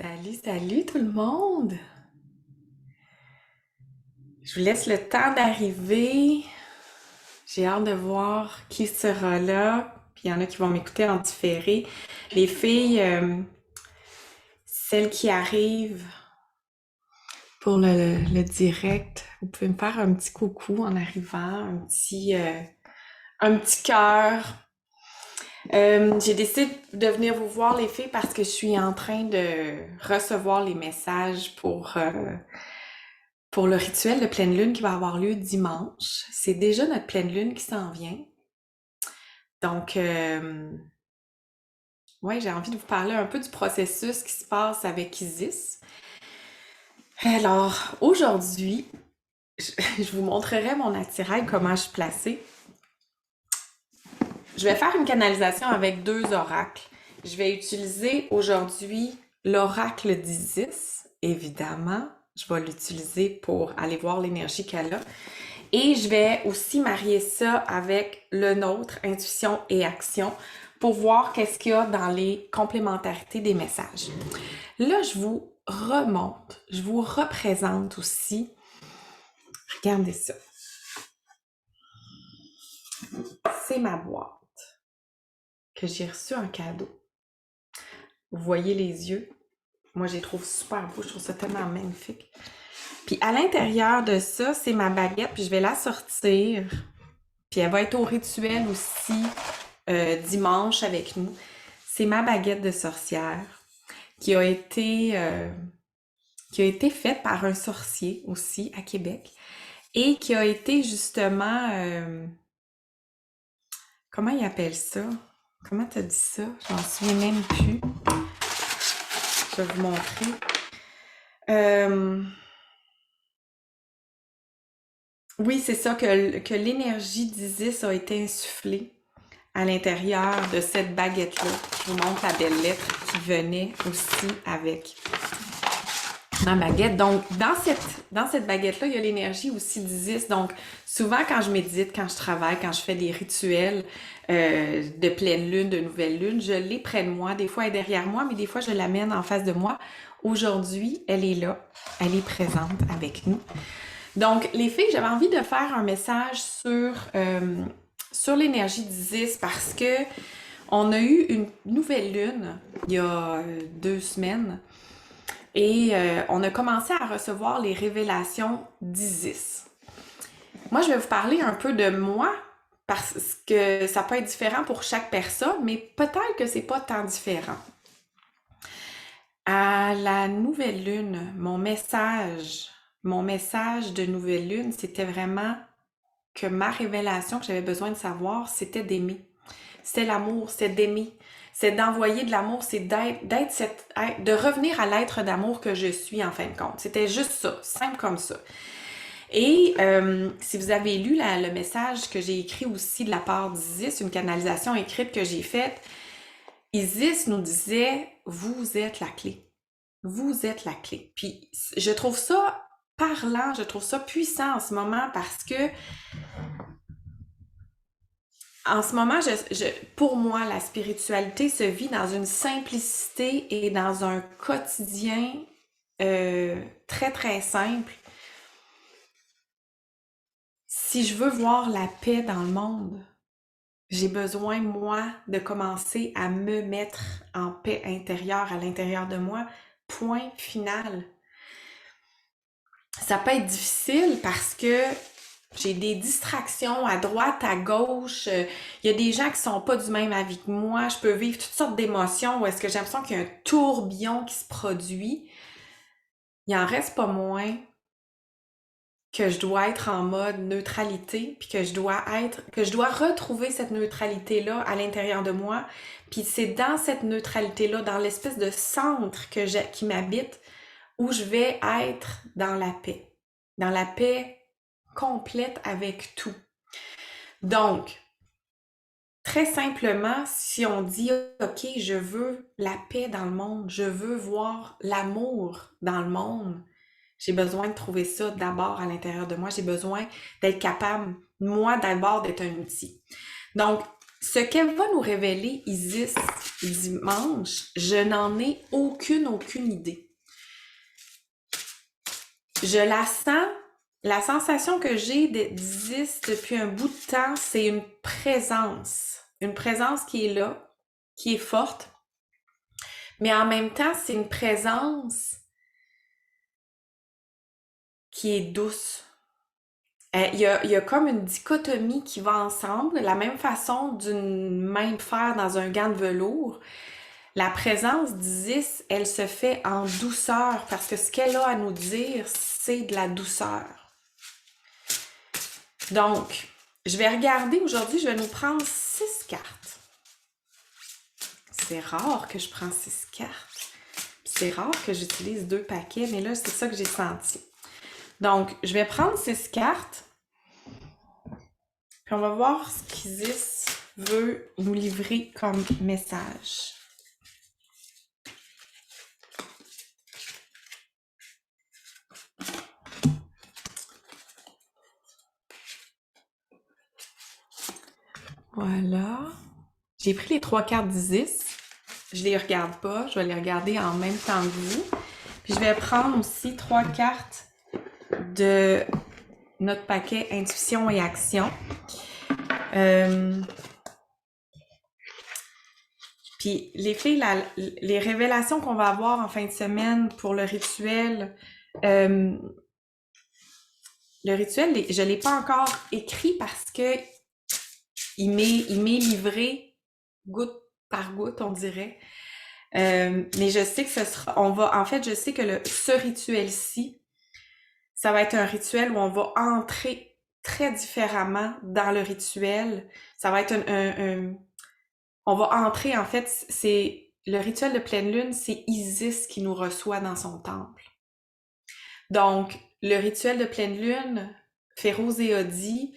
Salut, salut tout le monde! Je vous laisse le temps d'arriver. J'ai hâte de voir qui sera là. Puis il y en a qui vont m'écouter en différé. Les filles, celles qui arrivent pour le direct, vous pouvez me faire un petit coucou en arrivant, un petit cœur. J'ai décidé de venir vous voir les filles parce que je suis en train de recevoir les messages pour le rituel de pleine lune qui va avoir lieu dimanche. C'est déjà notre pleine lune qui s'en vient. Donc, ouais, j'ai envie de vous parler un peu du processus qui se passe avec Isis. Alors, aujourd'hui, je vous montrerai mon attirail, comment je suis placée. Je vais faire une canalisation avec deux oracles. Je vais utiliser aujourd'hui l'oracle d'Isis, évidemment. Je vais l'utiliser pour aller voir l'énergie qu'elle a. Et je vais aussi marier ça avec le nôtre, intuition et action, pour voir qu'est-ce qu'il y a dans les complémentarités des messages. Là, je vous remonte, je vous représente aussi. Regardez ça. C'est ma boîte que j'ai reçue en cadeau. Vous voyez les yeux? Moi, je les trouve super beaux, je trouve ça tellement magnifique. Puis à l'intérieur de ça, c'est ma baguette, puis je vais la sortir. Puis elle va être au rituel aussi dimanche avec nous. C'est ma baguette de sorcière qui a été faite par un sorcier aussi à Québec et qui a été justement comment il appelle ça? Comment t'as dit ça? J'en souviens même plus. Je vais vous montrer. Oui, c'est ça, que l'énergie d'Isis a été insufflée à l'intérieur de cette baguette-là. Je vous montre la belle lettre qui venait aussi avec ma baguette. Donc, dans cette baguette-là, il y a l'énergie aussi d'Isis. Donc, souvent, quand je médite, quand je travaille, quand je fais des rituels de pleine lune, de nouvelle lune, je l'ai près de moi. Des fois, elle est derrière moi, mais des fois, je l'amène en face de moi. Aujourd'hui, elle est là. Elle est présente avec nous. Donc, les filles, j'avais envie de faire un message sur l'énergie d'Isis parce que on a eu une nouvelle lune il y a 2 semaines et on a commencé à recevoir les révélations d'Isis. Moi, je vais vous parler un peu de moi parce que ça peut être différent pour chaque personne, mais peut-être que c'est pas tant différent. À la nouvelle lune, mon message de nouvelle lune, c'était vraiment que ma révélation que j'avais besoin de savoir, c'était d'aimer. C'était l'amour, c'était d'aimer. C'est d'envoyer de l'amour, c'est de revenir à l'être d'amour que je suis en fin de compte. C'était juste ça, simple comme ça. Et si vous avez lu le message que j'ai écrit aussi de la part d'Isis, une canalisation écrite que j'ai faite, Isis nous disait, vous êtes la clé. Vous êtes la clé. Puis je trouve ça parlant, je trouve ça puissant en ce moment parce que en ce moment, pour moi, la spiritualité se vit dans une simplicité et dans un quotidien très, très simple. Si je veux voir la paix dans le monde, j'ai besoin, moi, de commencer à me mettre en paix intérieure à l'intérieur de moi. Point final. Ça peut être difficile parce que j'ai des distractions à droite, à gauche. Il y a des gens qui sont pas du même avis que moi. Je peux vivre toutes sortes d'émotions où est-ce que j'ai l'impression qu'il y a un tourbillon qui se produit. Il en reste pas moins que je dois être en mode neutralité, puis que je dois retrouver cette neutralité-là à l'intérieur de moi. Puis c'est dans cette neutralité-là, dans l'espèce de centre qui m'habite, où je vais être dans la paix. Dans la paix complète avec tout. Donc, très simplement, si on dit « Ok, je veux la paix dans le monde, je veux voir l'amour dans le monde », j'ai besoin de trouver ça d'abord à l'intérieur de moi. J'ai besoin d'être capable, moi d'abord, d'être un outil. Donc, Ce qu'elle va nous révéler, Isis, dimanche, je n'en ai aucune idée. Je la sens, la sensation que j'ai d'Isis depuis un bout de temps, c'est une présence qui est là, qui est forte, mais en même temps, c'est une présence qui est douce. Il y a comme une dichotomie qui va ensemble, la même façon d'une main de fer dans un gant de velours. La présence d'Isis, elle se fait en douceur parce que ce qu'elle a à nous dire, c'est de la douceur. Donc, je vais regarder aujourd'hui, je vais nous prendre 6 cartes. C'est rare que je prends 6 cartes. C'est rare que j'utilise 2 paquets, mais là, c'est ça que j'ai senti. Donc, je vais prendre 6 cartes. Puis on va voir ce qu'Isis veut nous livrer comme message. Voilà. J'ai pris les 3 cartes d'Isis. Je les regarde pas, je vais les regarder en même temps que vous. Puis je vais prendre aussi 3 cartes de notre paquet Intuition et Action. Puis les filles, les révélations qu'on va avoir en fin de semaine pour le rituel, je l'ai pas encore écrit parce que il m'est livré goutte par goutte, on dirait. Mais je sais que je sais que ce rituel-ci, ça va être un rituel où on va entrer très différemment dans le rituel. Ça va être on va entrer, en fait, c'est le rituel de pleine lune, c'est Isis qui nous reçoit dans son temple. Donc, le rituel de pleine lune, Féroz a dit,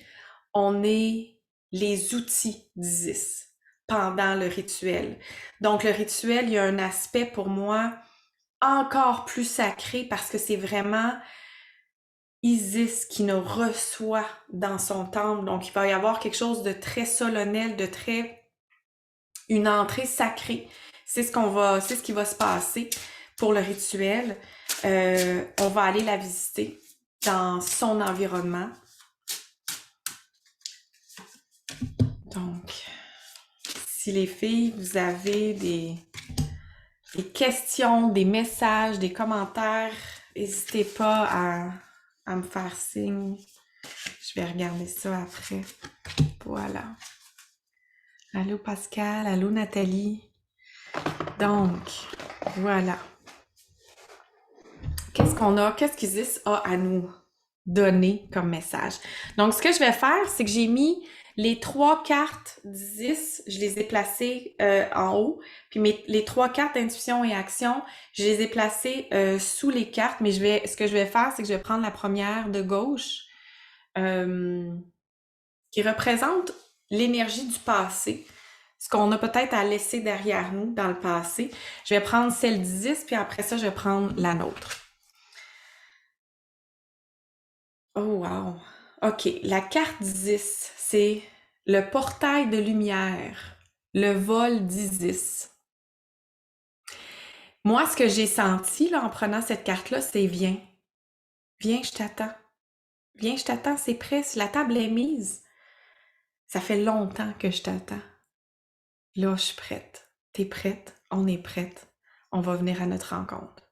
on est les outils d'Isis pendant le rituel. Donc, le rituel, il y a un aspect pour moi encore plus sacré parce que c'est vraiment Isis qui nous reçoit dans son temple. Donc, il va y avoir quelque chose de très solennel, une entrée sacrée. C'est ce qui va se passer pour le rituel. On va aller la visiter dans son environnement. Donc, si les filles, vous avez des questions, des messages, des commentaires, n'hésitez pas à me faire signe. Je vais regarder ça après. Voilà. Allô Pascal, allô Nathalie. Donc, voilà. Qu'est-ce qu'Isis a à nous donner comme message? Donc, ce que je vais faire, c'est que j'ai mis les 3 cartes d'Isis, je les ai placées en haut, puis les 3 cartes d'intuition et action, je les ai placées sous les cartes, mais ce que je vais faire, c'est que je vais prendre la première de gauche, qui représente l'énergie du passé, ce qu'on a peut-être à laisser derrière nous dans le passé. Je vais prendre celle d'Isis, puis après ça, je vais prendre la nôtre. Oh wow! OK, la carte d'Isis, c'est le portail de lumière, le vol d'Isis. Moi, ce que j'ai senti là, en prenant cette carte-là, c'est viens. Viens, je t'attends. Viens, je t'attends, c'est prêt. La table est mise. Ça fait longtemps que je t'attends. Là, je suis prête. T'es prête? On est prête. On va venir à notre rencontre.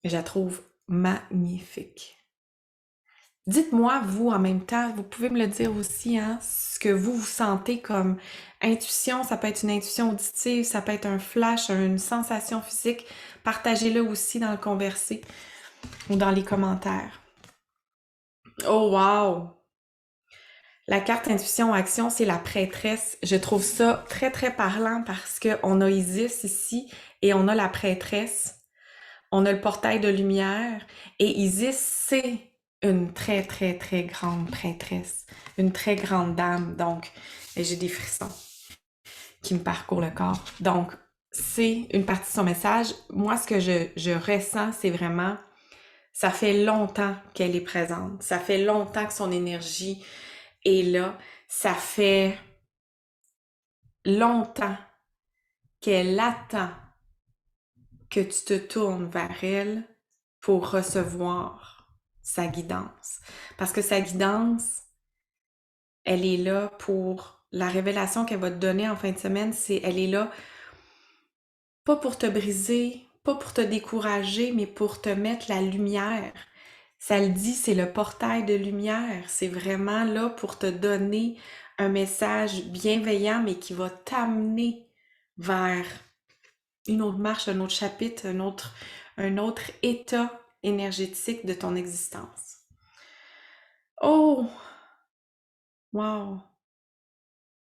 Je la trouve magnifique. Dites-moi, vous, en même temps, vous pouvez me le dire aussi, hein, ce que vous sentez comme intuition. Ça peut être une intuition auditive, ça peut être un flash, une sensation physique. Partagez-le aussi dans le conversé ou dans les commentaires. Oh, wow! La carte intuition action, c'est la prêtresse. Je trouve ça très, très parlant parce qu'on a Isis ici et on a la prêtresse. On a le portail de lumière et Isis, c'est une très, très, très grande prêtresse, une très grande dame. Donc, j'ai des frissons qui me parcourent le corps. Donc, c'est une partie de son message. Moi, ce que je ressens, c'est vraiment, ça fait longtemps qu'elle est présente. Ça fait longtemps que son énergie est là. Ça fait longtemps qu'elle attend que tu te tournes vers elle pour recevoir sa guidance. Parce que sa guidance, elle est là pour la révélation qu'elle va te donner en fin de semaine, elle est là pas pour te briser, pas pour te décourager, mais pour te mettre la lumière. Ça le dit, c'est le portail de lumière. C'est vraiment là pour te donner un message bienveillant, mais qui va t'amener vers une autre marche, un autre chapitre, un autre état énergétique de ton existence. Oh! Wow!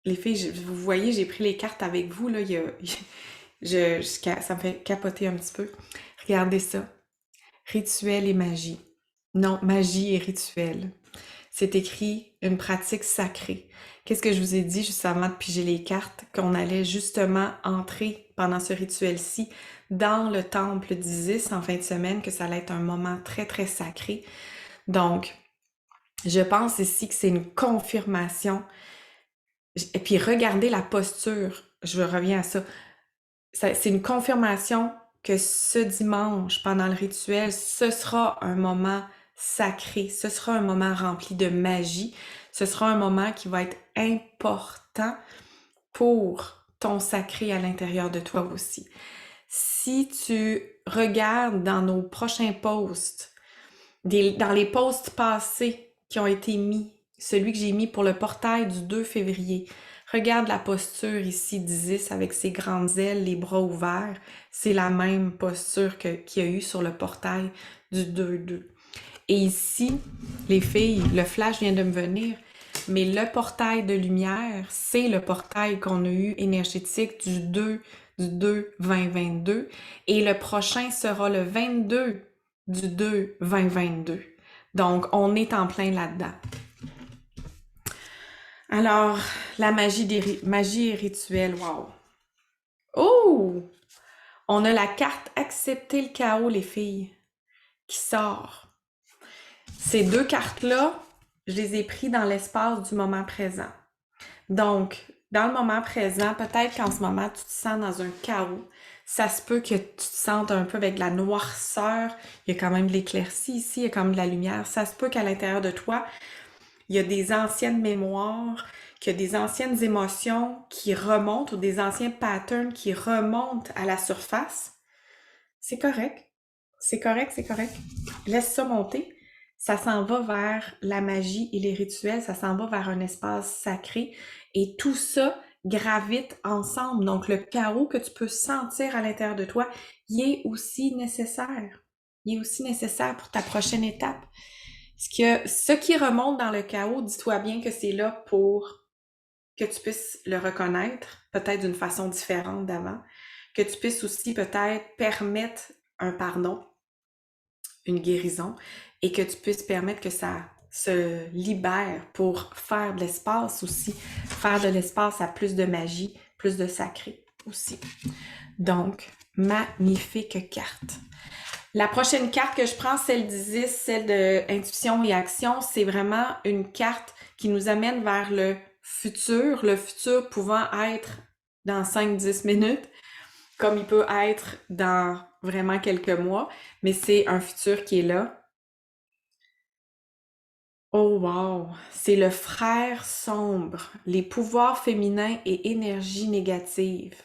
Les filles, vous voyez, j'ai pris les cartes avec vous, là, ça me fait capoter un petit peu. Regardez ça. Rituel et magie. Non, magie et rituel. C'est écrit une pratique sacrée. Qu'est-ce que je vous ai dit juste avant de piger les cartes? Qu'on allait justement entrer pendant ce rituel-ci dans le temple d'Isis en fin de semaine, que ça allait être un moment très, très sacré. Donc, je pense ici que c'est une confirmation. Et puis, regardez la posture. Je reviens à ça. C'est une confirmation que ce dimanche, pendant le rituel, ce sera un moment sacré, ce sera un moment rempli de magie, ce sera un moment qui va être important pour ton sacré à l'intérieur de toi aussi. Si tu regardes dans nos prochains posts, dans les posts passés qui ont été mis, celui que j'ai mis pour le portail du 2 février, regarde la posture ici d'Isis avec ses grandes ailes, les bras ouverts. C'est la même posture qu'il y a eu sur le portail du 2-2. Et ici, les filles, le flash vient de me venir, mais le portail de lumière, c'est le portail qu'on a eu énergétique du 2/2022. Et le prochain sera le 22/2/2022. Donc, on est en plein là-dedans. Alors, la magie et rituel, wow! Oh! On a la carte Accepter le chaos, les filles, qui sort. Ces deux cartes-là, je les ai prises dans l'espace du moment présent. Donc, dans le moment présent, peut-être qu'en ce moment, tu te sens dans un chaos. Ça se peut que tu te sentes un peu avec de la noirceur. Il y a quand même de l'éclaircie ici, il y a quand même de la lumière. Ça se peut qu'à l'intérieur de toi, il y a des anciennes mémoires, qu'il y a des anciennes émotions qui remontent ou des anciens patterns qui remontent à la surface. C'est correct. C'est correct, c'est correct. Laisse ça monter. Ça s'en va vers la magie et les rituels, ça s'en va vers un espace sacré et tout ça gravite ensemble. Donc le chaos que tu peux sentir à l'intérieur de toi, il est aussi nécessaire. Il est aussi nécessaire pour ta prochaine étape. Ce qui remonte dans le chaos, dis-toi bien que c'est là pour que tu puisses le reconnaître, peut-être d'une façon différente d'avant, que tu puisses aussi peut-être permettre un pardon, une guérison, et que tu puisses permettre que ça se libère pour faire de l'espace aussi, faire de l'espace à plus de magie, plus de sacré aussi. Donc, magnifique carte. La prochaine carte que je prends, celle d'Isis, celle de Intuition et Action, c'est vraiment une carte qui nous amène vers le futur pouvant être dans 5-10 minutes, comme il peut être dans vraiment quelques mois, mais c'est un futur qui est là. Oh wow! C'est le frère sombre, les pouvoirs féminins et énergie négative.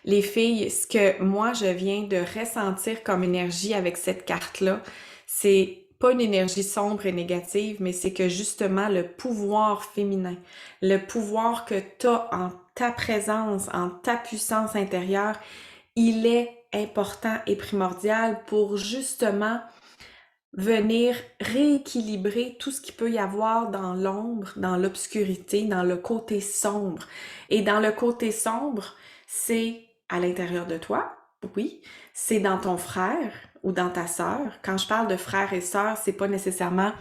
Les filles, ce que moi je viens de ressentir comme énergie avec cette carte-là, c'est pas une énergie sombre et négative, mais c'est que justement le pouvoir féminin, le pouvoir que tu as en ta présence, en ta puissance intérieure, il est important et primordial pour justement venir rééquilibrer tout ce qu'il peut y avoir dans l'ombre, dans l'obscurité, dans le côté sombre. Et dans le côté sombre, c'est à l'intérieur de toi, oui, c'est dans ton frère ou dans ta sœur. Quand je parle de frère et sœur, c'est pas nécessairement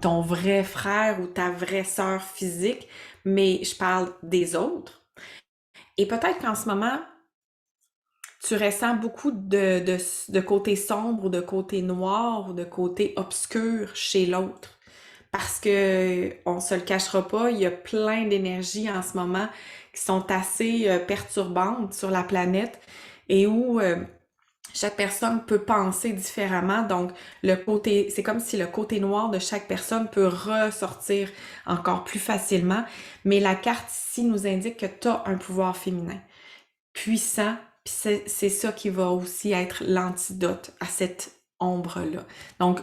ton vrai frère ou ta vraie sœur physique, mais je parle des autres. Et peut-être qu'en ce moment, tu ressens beaucoup de côté sombre ou de côté noir ou de côté obscur chez l'autre. parce que on se le cachera pas, il y a plein d'énergies en ce moment qui sont assez perturbantes sur la planète et où chaque personne peut penser différemment. Donc, c'est comme si le côté noir de chaque personne peut ressortir encore plus facilement. Mais la carte ici nous indique que tu as un pouvoir féminin puissant, puis c'est ça qui va aussi être l'antidote à cette ombre-là. Donc,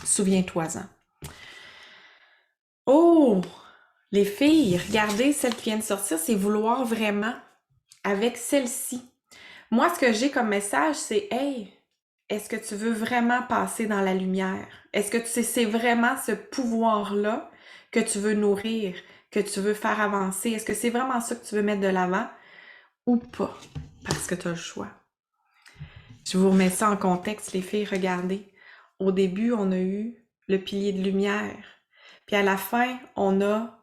souviens-toi-en. Oh! Les filles, regardez celle qui vient de sortir, c'est vouloir vraiment avec celle-ci. Moi, ce que j'ai comme message, c'est hey, est-ce que tu veux vraiment passer dans la lumière? Est-ce que c'est vraiment ce pouvoir-là que tu veux nourrir, que tu veux faire avancer? Est-ce que c'est vraiment ça que tu veux mettre de l'avant ou pas? Parce que tu as le choix. Je vous remets ça en contexte, les filles, regardez. Au début, on a eu le pilier de lumière. Puis à la fin, on a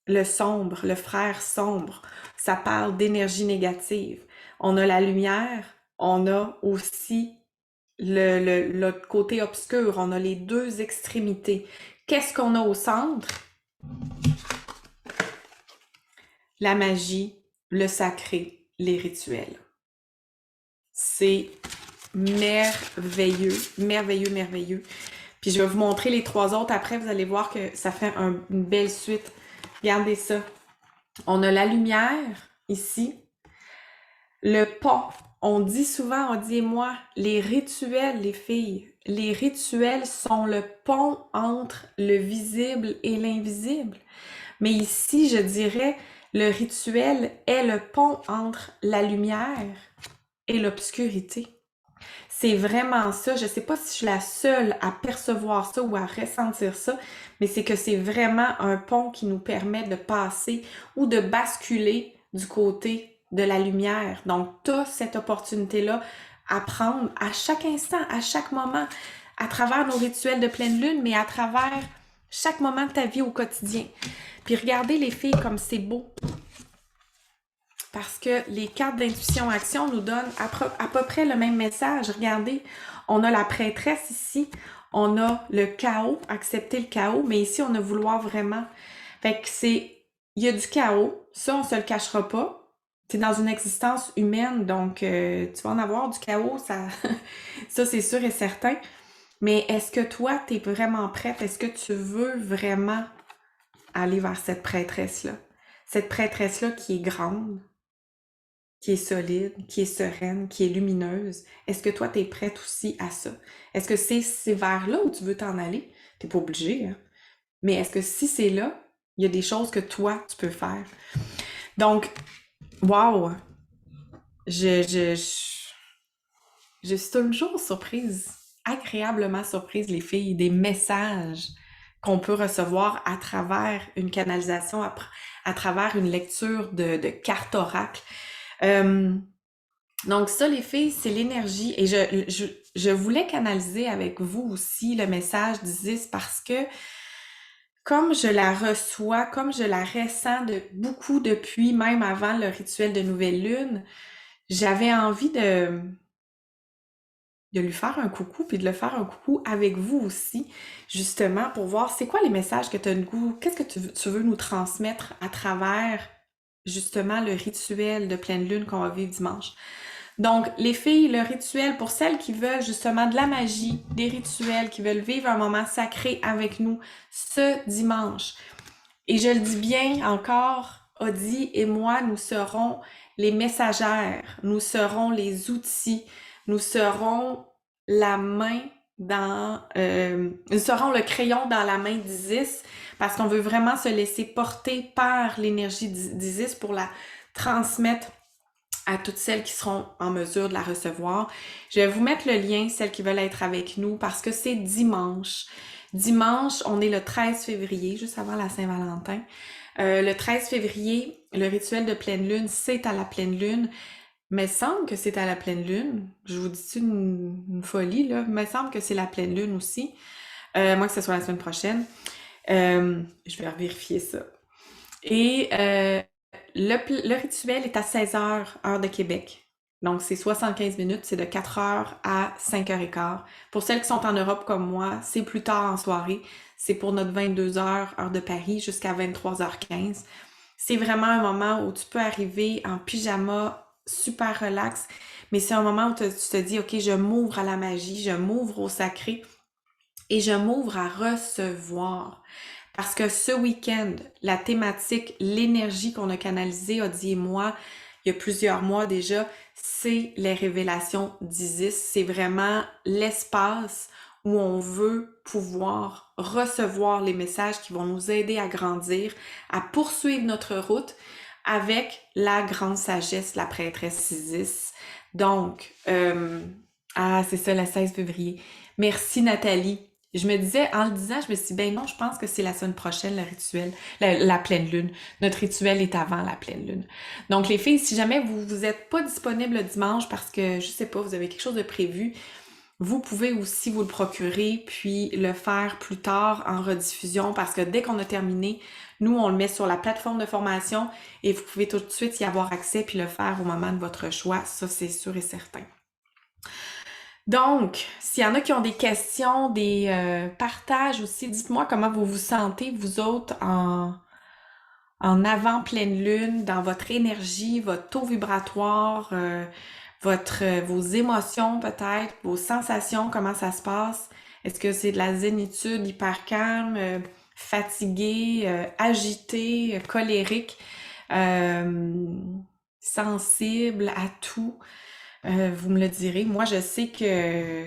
le sombre, le frère sombre. Ça parle d'énergie négative. On a la lumière, on a aussi le côté obscur, on a les deux extrémités. Qu'est-ce qu'on a au centre? La magie, le sacré, les rituels. C'est merveilleux, merveilleux, merveilleux. Puis je vais vous montrer les trois autres après, vous allez voir que ça fait une belle suite. Regardez ça. On a la lumière ici, le pont. On dit souvent, on dit, et moi, les rituels, les filles, les rituels sont le pont entre le visible et l'invisible. Mais ici, je dirais, le rituel est le pont entre la lumière et l'obscurité. C'est vraiment ça. Je sais pas si je suis la seule à percevoir ça ou à ressentir ça, mais c'est que c'est vraiment un pont qui nous permet de passer ou de basculer du côté de la lumière. Donc, tu as cette opportunité-là à prendre à chaque instant, à chaque moment, à travers nos rituels de pleine lune, mais à travers chaque moment de ta vie au quotidien. Puis regardez les filles comme c'est beau. Parce que les cartes d'intuition action nous donnent à peu près le même message. Regardez, on a la prêtresse ici, on a le chaos, accepter le chaos, mais ici on a vouloir vraiment. Fait que il y a du chaos, ça on se le cachera pas. T'es dans une existence humaine, donc tu vas en avoir du chaos, ça c'est sûr et certain. Mais est-ce que toi, t'es vraiment prête? Est-ce que tu veux vraiment aller vers cette prêtresse-là? Cette prêtresse-là qui est grande, qui est solide, qui est sereine, qui est lumineuse. Est-ce que toi, t'es prête aussi à ça? Est-ce que c'est vers là où tu veux t'en aller? T'es pas obligé, hein? Mais est-ce que si c'est là, il y a des choses que toi, tu peux faire? Donc, wow! Je suis toujours surprise, agréablement surprise, les filles, des messages qu'on peut recevoir à travers une canalisation, à travers une lecture de cartes oracle. Donc ça, les filles, c'est l'énergie. Et je voulais canaliser avec vous aussi le message d'Isis parce que comme je la reçois, comme je la ressens beaucoup depuis, même avant le rituel de nouvelle lune, j'avais envie de lui faire un coucou, puis de le faire un coucou avec vous aussi, justement, pour voir c'est quoi les messages que tu as le goût, qu'est-ce que tu veux nous transmettre à travers, justement, le rituel de pleine lune qu'on va vivre dimanche. Donc, les filles, le rituel, pour celles qui veulent justement de la magie, des rituels, qui veulent vivre un moment sacré avec nous ce dimanche. Et je le dis bien encore, Audie et moi, nous serons les messagères, nous serons les outils, nous serons la main nous serons le crayon dans la main d'Isis parce qu'on veut vraiment se laisser porter par l'énergie d'Isis pour la transmettre à toutes celles qui seront en mesure de la recevoir. Je vais vous mettre le lien, celles qui veulent être avec nous, parce que c'est dimanche. Dimanche, on est le 13 février, juste avant la Saint-Valentin. Le 13 février, le rituel de pleine lune, c'est à la pleine lune. Mais semble que c'est à la pleine lune. Je vous dis une folie, là. Mais semble que c'est la pleine lune aussi. Moi, que ce soit la semaine prochaine. Je vais vérifier ça. Et le rituel est à 16h, heure de Québec. Donc, c'est 75 minutes, c'est de 4h à 5h15. Pour celles qui sont en Europe comme moi, c'est plus tard en soirée. C'est pour notre 22h, heure de Paris, jusqu'à 23h15. C'est vraiment un moment où tu peux arriver en pyjama, super relax, mais c'est un moment où tu te dis, OK, je m'ouvre à la magie, je m'ouvre au sacré et je m'ouvre à recevoir. Parce que ce week-end, la thématique, l'énergie qu'on a canalisée, Audie et moi, il y a plusieurs mois déjà, c'est les révélations d'Isis. C'est vraiment l'espace où on veut pouvoir recevoir les messages qui vont nous aider à grandir, à poursuivre notre route avec la grande sagesse, la prêtresse Isis. Donc, c'est ça, le 16 février. Merci Nathalie. Je me disais, en le disant, je me suis dit, ben non, je pense que c'est la semaine prochaine, le rituel, la pleine lune. Notre rituel est avant la pleine lune. Donc, les filles, si jamais vous êtes pas disponible le dimanche parce que, je sais pas, vous avez quelque chose de prévu, vous pouvez aussi vous le procurer puis le faire plus tard en rediffusion parce que dès qu'on a terminé, nous, on le met sur la plateforme de formation et vous pouvez tout de suite y avoir accès puis le faire au moment de votre choix. Ça, c'est sûr et certain. Donc, s'il y en a qui ont des questions, des partages aussi, dites-moi comment vous vous sentez, vous autres, en avant pleine lune, dans votre énergie, votre taux vibratoire, vos émotions peut-être, vos sensations, comment ça se passe. Est-ce que c'est de la zénitude, hyper calme, fatigué, agité, colérique, sensible à tout? Vous me le direz. Moi, je sais que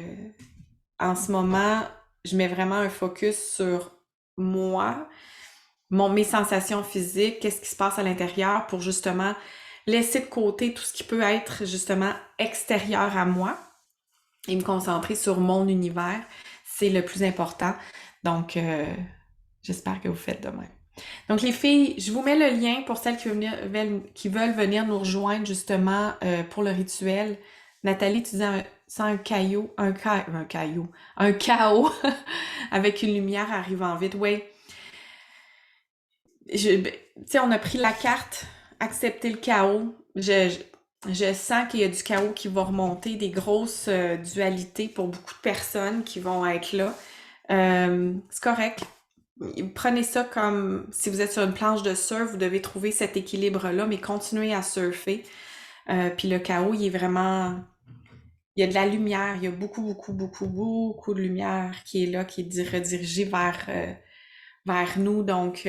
en ce moment, je mets vraiment un focus sur moi, mes sensations physiques, qu'est-ce qui se passe à l'intérieur pour justement laisser de côté tout ce qui peut être justement extérieur à moi et me concentrer sur mon univers. C'est le plus important. Donc, j'espère que vous faites de même. Donc, les filles, je vous mets le lien pour celles qui veulent venir nous rejoindre justement pour le rituel. Nathalie, tu disais un chaos avec une lumière arrivant vite. Oui. Tu sais, on a pris la carte, accepter le chaos. Je sens qu'il y a du chaos qui va remonter, des grosses dualités pour beaucoup de personnes qui vont être là. C'est correct. Prenez ça comme si vous êtes sur une planche de surf, vous devez trouver cet équilibre-là, mais continuez à surfer. Puis le chaos, il est vraiment... Il y a de la lumière, il y a beaucoup, beaucoup, beaucoup, beaucoup de lumière qui est là, qui est redirigée vers nous. Donc,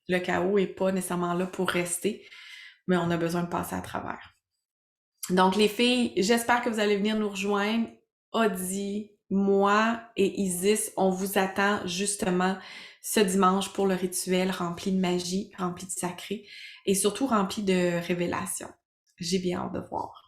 le chaos est pas nécessairement là pour rester, mais on a besoin de passer à travers. Donc, les filles, j'espère que vous allez venir nous rejoindre. Audie, moi et Isis, on vous attend justement ce dimanche pour le rituel rempli de magie, rempli de sacré et surtout rempli de révélations. J'ai bien hâte de voir.